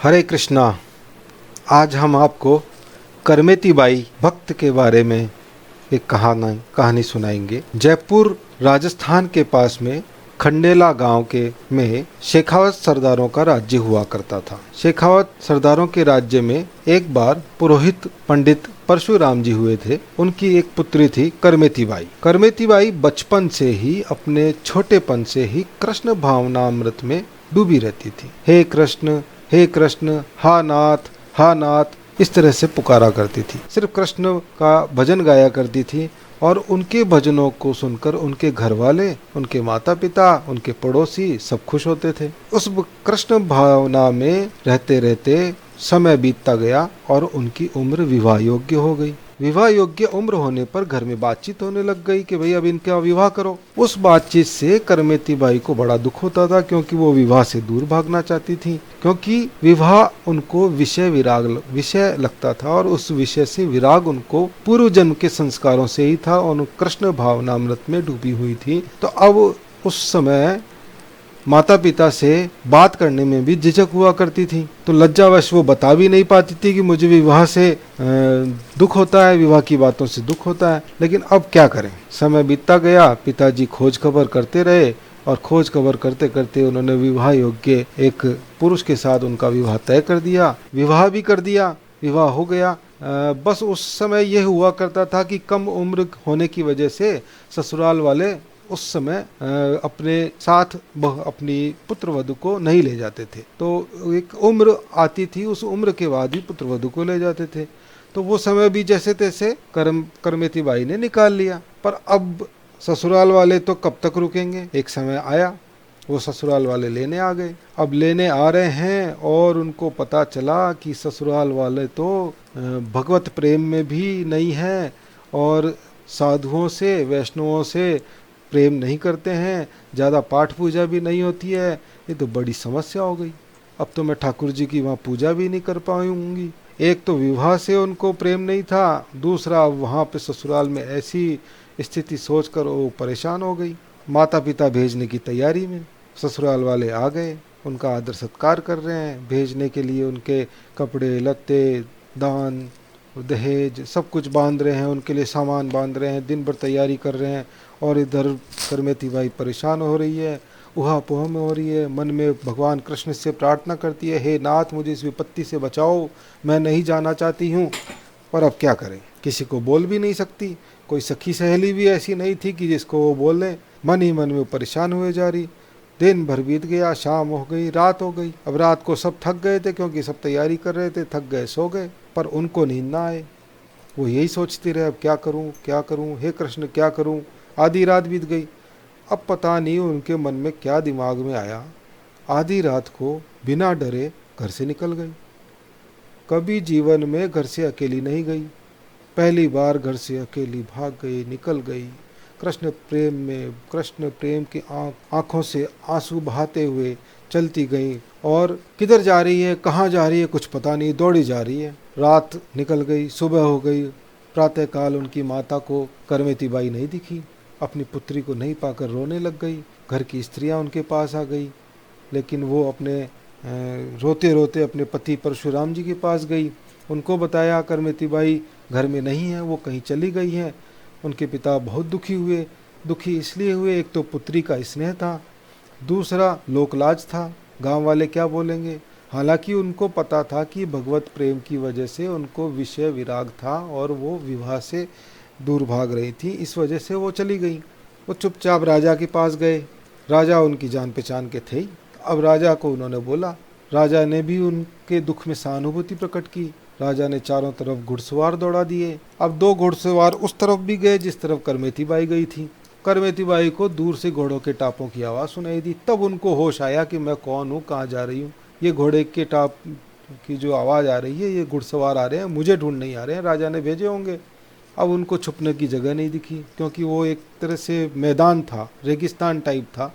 हरे कृष्णा। आज हम आपको करमेती बाई भक्त के बारे में एक कहानी सुनाएंगे। जयपुर राजस्थान के पास में खंडेला गांव के में शेखावत सरदारों का राज्य हुआ करता था। शेखावत सरदारों के राज्य में एक बार पुरोहित पंडित परशुराम जी हुए थे। उनकी एक पुत्री थी करमेती बाई। करमेती बाई बचपन से ही, अपने छोटेपन से ही कृष्ण भावनामृत में डूबी रहती थी। हे कृष्ण, हा नाथ, इस तरह से पुकारा करती थी। सिर्फ कृष्ण का भजन गाया करती थी और उनके भजनों को सुनकर उनके घर वाले, उनके माता पिता, उनके पड़ोसी सब खुश होते थे। उस कृष्ण भावना में रहते रहते समय बीतता गया और उनकी उम्र विवाह योग्य हो गई। विवाह योग्य उम्र होने पर घर में बातचीत होने लग गई कि भाई अब इनका विवाह करो। उस बातचीत से करमेती बाई को बड़ा दुख होता था, क्योंकि वो विवाह से दूर भागना चाहती थी, क्योंकि विवाह उनको विषय लगता था और उस विषय से विराग उनको पूर्व जन्म के संस्कारों से ही था और कृष्ण भावनामृत में डूबी हुई थी। तो अब उस समय माता पिता से बात करने में भी झिझक हुआ करती थी, तो लज्जावश वो बता भी नहीं पाती थी कि मुझे विवाह से दुख होता है, विवाह की बातों से दुख होता है। लेकिन अब क्या करें, समय बीतता गया। पिताजी खोज खबर करते रहे और खोज खबर करते करते उन्होंने विवाह योग्य एक पुरुष के साथ उनका विवाह तय कर दिया। विवाह भी कर दिया, विवाह हो गया। बस उस समय यह हुआ करता था कि कम उम्र होने की वजह से ससुराल वाले उस समय अपने साथ अपनी पुत्र वधू को नहीं ले जाते थे। तो एक उम्र आती थी, उस उम्र के बाद ही पुत्र वधू को ले जाते थे। तो वो समय भी जैसे तैसे करमेती बाई ने निकाल लिया। पर अब ससुराल वाले तो कब तक रुकेंगे। एक समय आया, वो ससुराल वाले लेने आ गए। अब लेने आ रहे हैं और उनको पता चला कि ससुराल वाले तो भगवत प्रेम में भी नहीं है और साधुओं से, वैष्णवों से प्रेम नहीं करते हैं, ज़्यादा पाठ पूजा भी नहीं होती है। ये तो बड़ी समस्या हो गई। अब तो मैं ठाकुर जी की वहाँ पूजा भी नहीं कर पाऊंगी। एक तो विवाह से उनको प्रेम नहीं था, दूसरा वहाँ पे ससुराल में ऐसी स्थिति सोचकर वो परेशान हो गई। माता पिता भेजने की तैयारी में, ससुराल वाले आ गए, उनका आदर सत्कार कर रहे हैं, भेजने के लिए उनके कपड़े लत्ते, दान दहेज सब कुछ बांध रहे हैं, उनके लिए सामान बांध रहे हैं, दिन भर तैयारी कर रहे हैं। और इधर करमेती बाई परेशान हो रही है, उहा पोह में हो रही है। मन में भगवान कृष्ण से प्रार्थना करती है, हे नाथ मुझे इस विपत्ति से बचाओ, मैं नहीं जाना चाहती हूँ। पर अब क्या करें, किसी को बोल भी नहीं सकती। कोई सखी सहेली भी ऐसी नहीं थी कि जिसको वो बोले। मन ही मन में परेशान हुए जा रही। दिन भर बीत गया, शाम हो गई, रात हो गई। अब रात को सब थक गए थे, क्योंकि सब तैयारी कर रहे थे, थक गए, सो गए। पर उनको नींद ना आए। वो यही सोचते रहे, अब क्या करूं, हे कृष्ण क्या करूं। आधी रात बीत गई। अब पता नहीं उनके मन में क्या दिमाग में आया, आधी रात को बिना डरे घर से निकल गई। कभी जीवन में घर से अकेली नहीं गई, पहली बार घर से अकेली भाग गई, निकल गई। कृष्ण प्रेम की आंखों से आंसू बहाते हुए चलती गई। और किधर जा रही है, कहाँ जा रही है, कुछ पता नहीं, दौड़ी जा रही है। रात निकल गई, सुबह हो गई। प्रातःकाल उनकी माता को करमेती बाई नहीं दिखी। अपनी पुत्री को नहीं पाकर रोने लग गई। घर की स्त्रियां उनके पास आ गई, लेकिन वो अपने रोते रोते अपने पति परशुराम जी के पास गई। उनको बताया करमेती बाई घर में नहीं है, वो कहीं चली गई है। उनके पिता बहुत दुखी हुए। दुखी इसलिए हुए, एक तो पुत्री का स्नेह था, दूसरा लोकलाज था, गांव वाले क्या बोलेंगे। हालांकि उनको पता था कि भगवत प्रेम की वजह से उनको विषय विराग था और वो विवाह से दूर भाग रही थी, इस वजह से वो चली गई। वो चुपचाप राजा के पास गए। राजा उनकी जान पहचान के थे। अब राजा को उन्होंने बोला। राजा ने भी उनके दुख में सहानुभूति प्रकट की। राजा ने चारों तरफ घुड़सवार दौड़ा दिए। अब दो घुड़सवार उस तरफ भी गए जिस तरफ करमेती बाई गई थी। करमेती बाई को दूर से घोड़ों के टापों की आवाज़ सुनाई दी। तब उनको होश आया कि मैं कौन हूँ, कहाँ जा रही हूँ। ये घोड़े के टाप की जो आवाज़ आ रही है, ये घुड़सवार आ रहे हैं, मुझे ढूंढ नहीं आ रहे हैं, राजा ने भेजे होंगे। अब उनको छुपने की जगह नहीं दिखी, क्योंकि वो एक तरह से मैदान था, रेगिस्तान टाइप था।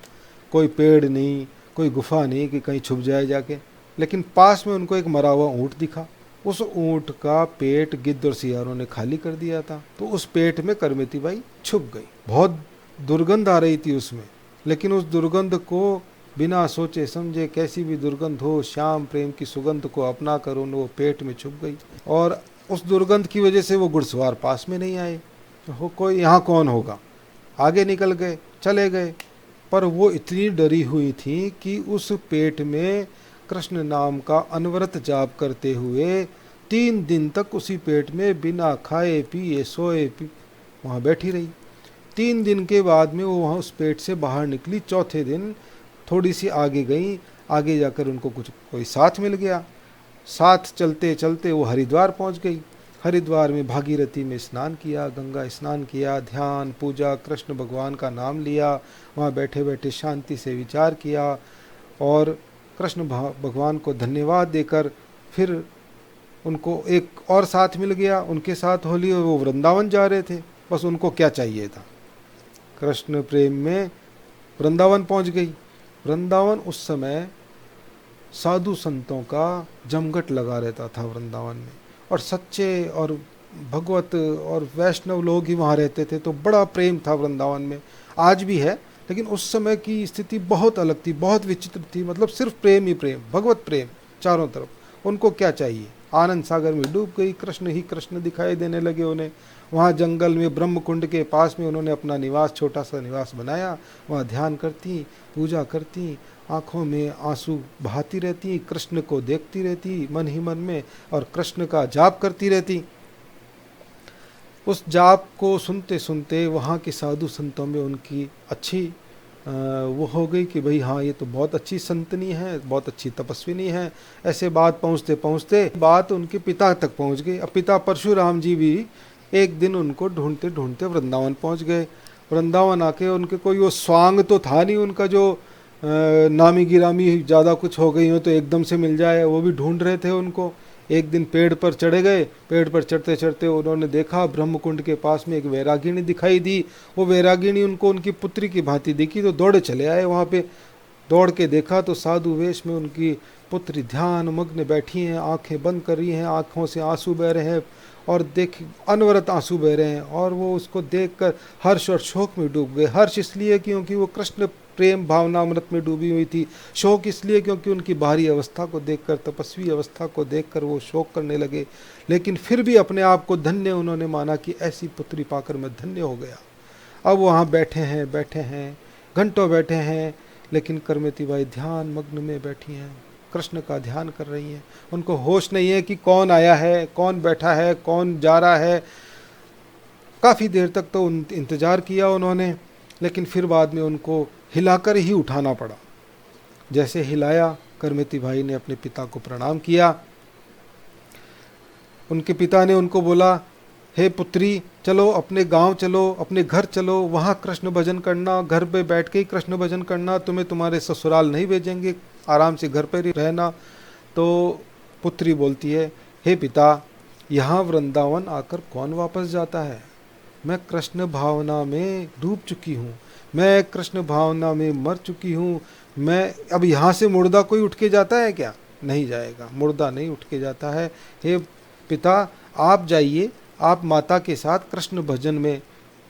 कोई पेड़ नहीं, कोई गुफा नहीं कि कहीं छुप जाए जाके। लेकिन पास में उनको एक मरा हुआ ऊँट दिखा। उस ऊँट का पेट गिद्ध और सियारों ने खाली कर दिया था, तो उस पेट में करमेती बाई छुप गई। बहुत दुर्गंध आ रही थी उसमें, लेकिन उस दुर्गंध को बिना सोचे समझे कैसी भी दुर्गंध हो, श्याम प्रेम की सुगंध को अपना कर उन वो पेट में छुप गई। और उस दुर्गंध की वजह से वो घुड़सवार पास में नहीं आए। हो कोई यहाँ कौन होगा, आगे निकल गए, चले गए। पर वो इतनी डरी हुई थी कि उस पेट में कृष्ण नाम का अनवरत जाप करते हुए 3 दिन तक उसी पेट में बिना खाए पिए सोए वहाँ बैठी रही। 3 दिन के बाद में वो वहाँ उस पेट से बाहर निकली। चौथे दिन थोड़ी सी आगे गई, आगे जाकर उनको कोई साथ मिल गया। साथ चलते चलते वो हरिद्वार पहुँच गई। हरिद्वार में भागीरथी में स्नान किया, गंगा स्नान किया, ध्यान पूजा, कृष्ण भगवान का नाम लिया, वहाँ बैठे बैठे शांति से विचार किया और कृष्ण भगवान को धन्यवाद देकर फिर उनको एक और साथ मिल गया, उनके साथ होली और वो वृंदावन जा रहे थे। बस उनको क्या चाहिए था, कृष्ण प्रेम में वृंदावन पहुंच गई। वृंदावन उस समय साधु संतों का जमघट लगा रहता था वृंदावन में, और सच्चे और भगवत और वैष्णव लोग ही वहाँ रहते थे, तो बड़ा प्रेम था वृंदावन में। आज भी है, लेकिन उस समय की स्थिति बहुत अलग थी, बहुत विचित्र थी। मतलब सिर्फ प्रेम ही प्रेम, भगवत प्रेम चारों तरफ। उनको क्या चाहिए, आनंद सागर में डूब गई, कृष्ण ही कृष्ण दिखाई देने लगे उन्हें। वहाँ जंगल में ब्रह्म कुंड के पास में उन्होंने अपना निवास, छोटा सा निवास बनाया। वहाँ ध्यान करती, पूजा करती, आँखों में आंसू बहाती रहती, कृष्ण को देखती रहती मन ही मन में, और कृष्ण का जाप करती रहती। उस जाप को सुनते सुनते वहाँ के साधु संतों में उनकी अच्छी वो हो गई कि भाई हाँ, ये तो बहुत अच्छी संतनी है, बहुत अच्छी तपस्विनी है। ऐसे बात पहुँचते पहुँचते बात उनके पिता तक पहुँच गई। अब पिता परशुराम जी भी एक दिन उनको ढूंढते ढूंढते वृंदावन पहुँच गए। वृंदावन आके उनके कोई वो स्वांग तो था नहीं उनका जो नामी गिरामी ज़्यादा कुछ हो गई हो तो एकदम से मिल जाए, वो भी ढूंढ रहे थे उनको। एक दिन पेड़ पर चढ़े गए, पेड़ पर चढ़ते चढ़ते उन्होंने देखा ब्रह्मकुंड के पास में एक वैरागिणी दिखाई दी। वो वैरागिणी उनको उनकी पुत्री की भांति दिखी, तो दौड़े चले आए वहाँ पे। दौड़ के देखा तो साधु वेश में उनकी पुत्री ध्यान मग्न बैठी हैं, आंखें बंद कर रही हैं, आँखों से आंसू बह रहे हैं, और देख अनवरत आंसू बह रहे हैं। और वो उसको देखकर हर्ष और शोक में डूब गए। हर्ष इसलिए क्योंकि वो कृष्ण प्रेम भावनामृत में डूबी हुई थी। शोक इसलिए क्योंकि उनकी बाहरी अवस्था को देखकर, तपस्वी अवस्था को देखकर वो शोक करने लगे। लेकिन फिर भी अपने आप को धन्य उन्होंने माना कि ऐसी पुत्री पाकर मैं धन्य हो गया। अब वहाँ बैठे हैं घंटों बैठे हैं, लेकिन करमेती बाई ध्यान मग्न में बैठी हैं, कृष्ण का ध्यान कर रही हैं। उनको होश नहीं है कि कौन आया है, कौन बैठा है, कौन जा रहा है। काफ़ी देर तक तो इंतज़ार किया उन्होंने, लेकिन फिर बाद में उनको हिलाकर ही उठाना पड़ा। जैसे हिलाया, करमेती भाई ने अपने पिता को प्रणाम किया। उनके पिता ने उनको बोला, हे पुत्री, चलो अपने गांव चलो, अपने घर चलो, वहाँ कृष्ण भजन करना, घर पे बैठ के ही कृष्ण भजन करना, तुम्हें तुम्हारे ससुराल नहीं भेजेंगे, आराम से घर पर ही रहना। तो पुत्री बोलती है, हे पिता, यहाँ वृंदावन आकर कौन वापस जाता है? मैं कृष्ण भावना में डूब चुकी हूँ, मैं कृष्ण भावना में मर चुकी हूँ। मैं अब यहाँ से मुर्दा कोई उठ के जाता है क्या? नहीं जाएगा, मुर्दा नहीं उठ के जाता है। हे पिता, आप जाइए, आप माता के साथ कृष्ण भजन में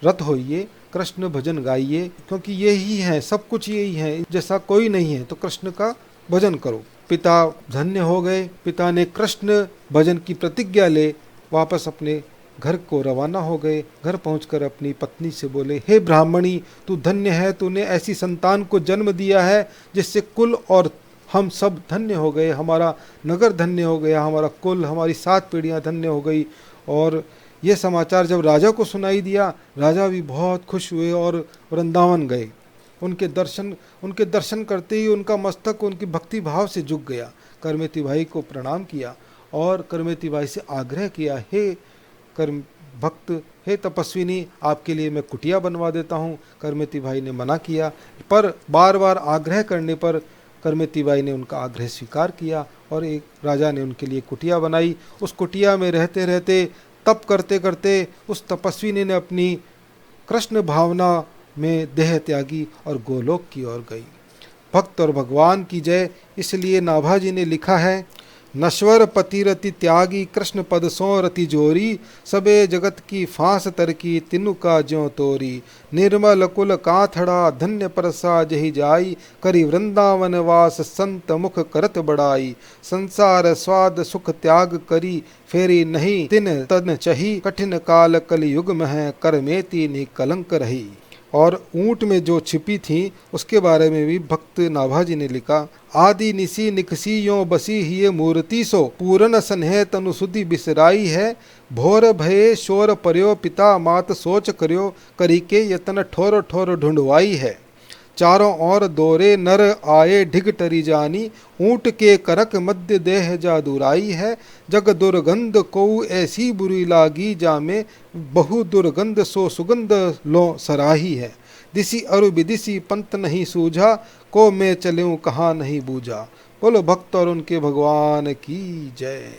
रत होइए, कृष्ण भजन गाइए, क्योंकि यही है, सब कुछ यही है, जैसा कोई नहीं है, तो कृष्ण का भजन करो। पिता धन्य हो गए। पिता ने कृष्ण भजन की प्रतिज्ञा ले वापस अपने घर को रवाना हो गए। घर पहुंचकर अपनी पत्नी से बोले, हे ब्राह्मणी, तू धन्य है, तूने ऐसी संतान को जन्म दिया है जिससे कुल और हम सब धन्य हो गए, हमारा नगर धन्य हो गया, हमारा कुल, हमारी 7 पीढ़ियां धन्य हो गई। और ये समाचार जब राजा को सुनाई दिया, राजा भी बहुत खुश हुए और वृंदावन गए। उनके दर्शन करते ही उनका मस्तक उनकी भक्ति भाव से झुक गया। करमेती भाई को प्रणाम किया और करमेती भाई से आग्रह किया, हे कर्म भक्त, हे तपस्विनी, आपके लिए मैं कुटिया बनवा देता हूँ। करमेती भाई ने मना किया, पर बार बार आग्रह करने पर करमेती बाई ने उनका आग्रह स्वीकार किया और एक राजा ने उनके लिए कुटिया बनाई। उस कुटिया में रहते रहते, तप करते करते उस तपस्विनी ने अपनी कृष्ण भावना में देह त्यागी और गोलोक की ओर गई। भक्त और भगवान की जय। इसलिए नाभाजी ने लिखा है नश्वर पतिरति त्यागी कृष्ण पद सो रति जोरी, सबे जगत की फांस तर की तिनु का ज्यों तोरी। निर्मल कुल काथड़ा धन्य परसा जही जाई, करी वृंदावन वास संत मुख करत बड़ाई। संसार स्वाद सुख त्याग करी, फेरी नहीं तिन तन चही, कठिन काल कलि युग मह कर मेती निकलंक रही। और ऊंट में जो छिपी थी उसके बारे में भी भक्त नाभाजी ने लिखा, आदि निसी निकसी यो बसी हिये मूर्ति सो, पूरन सन्हे तनु सुधि बिसराई है। भोर भये शोर पर्यो पिता मात सोच करियो, करी के यतन ठोर ठोर ढूंढवाई है। चारों ओर दोरे नर आए ढिग टरी जानी, ऊंट के करक मध्य देह जादुराई है। जग दुर्गंध को ऐसी बुरी लागी, जामे बहु दुर्गंध सो सुगंध लो सराही है। दिसी अरु विदिसी पंत नहीं सूझा, को मैं चलूं कहाँ नहीं बूझा। बोलो भक्त और उनके भगवान की जय।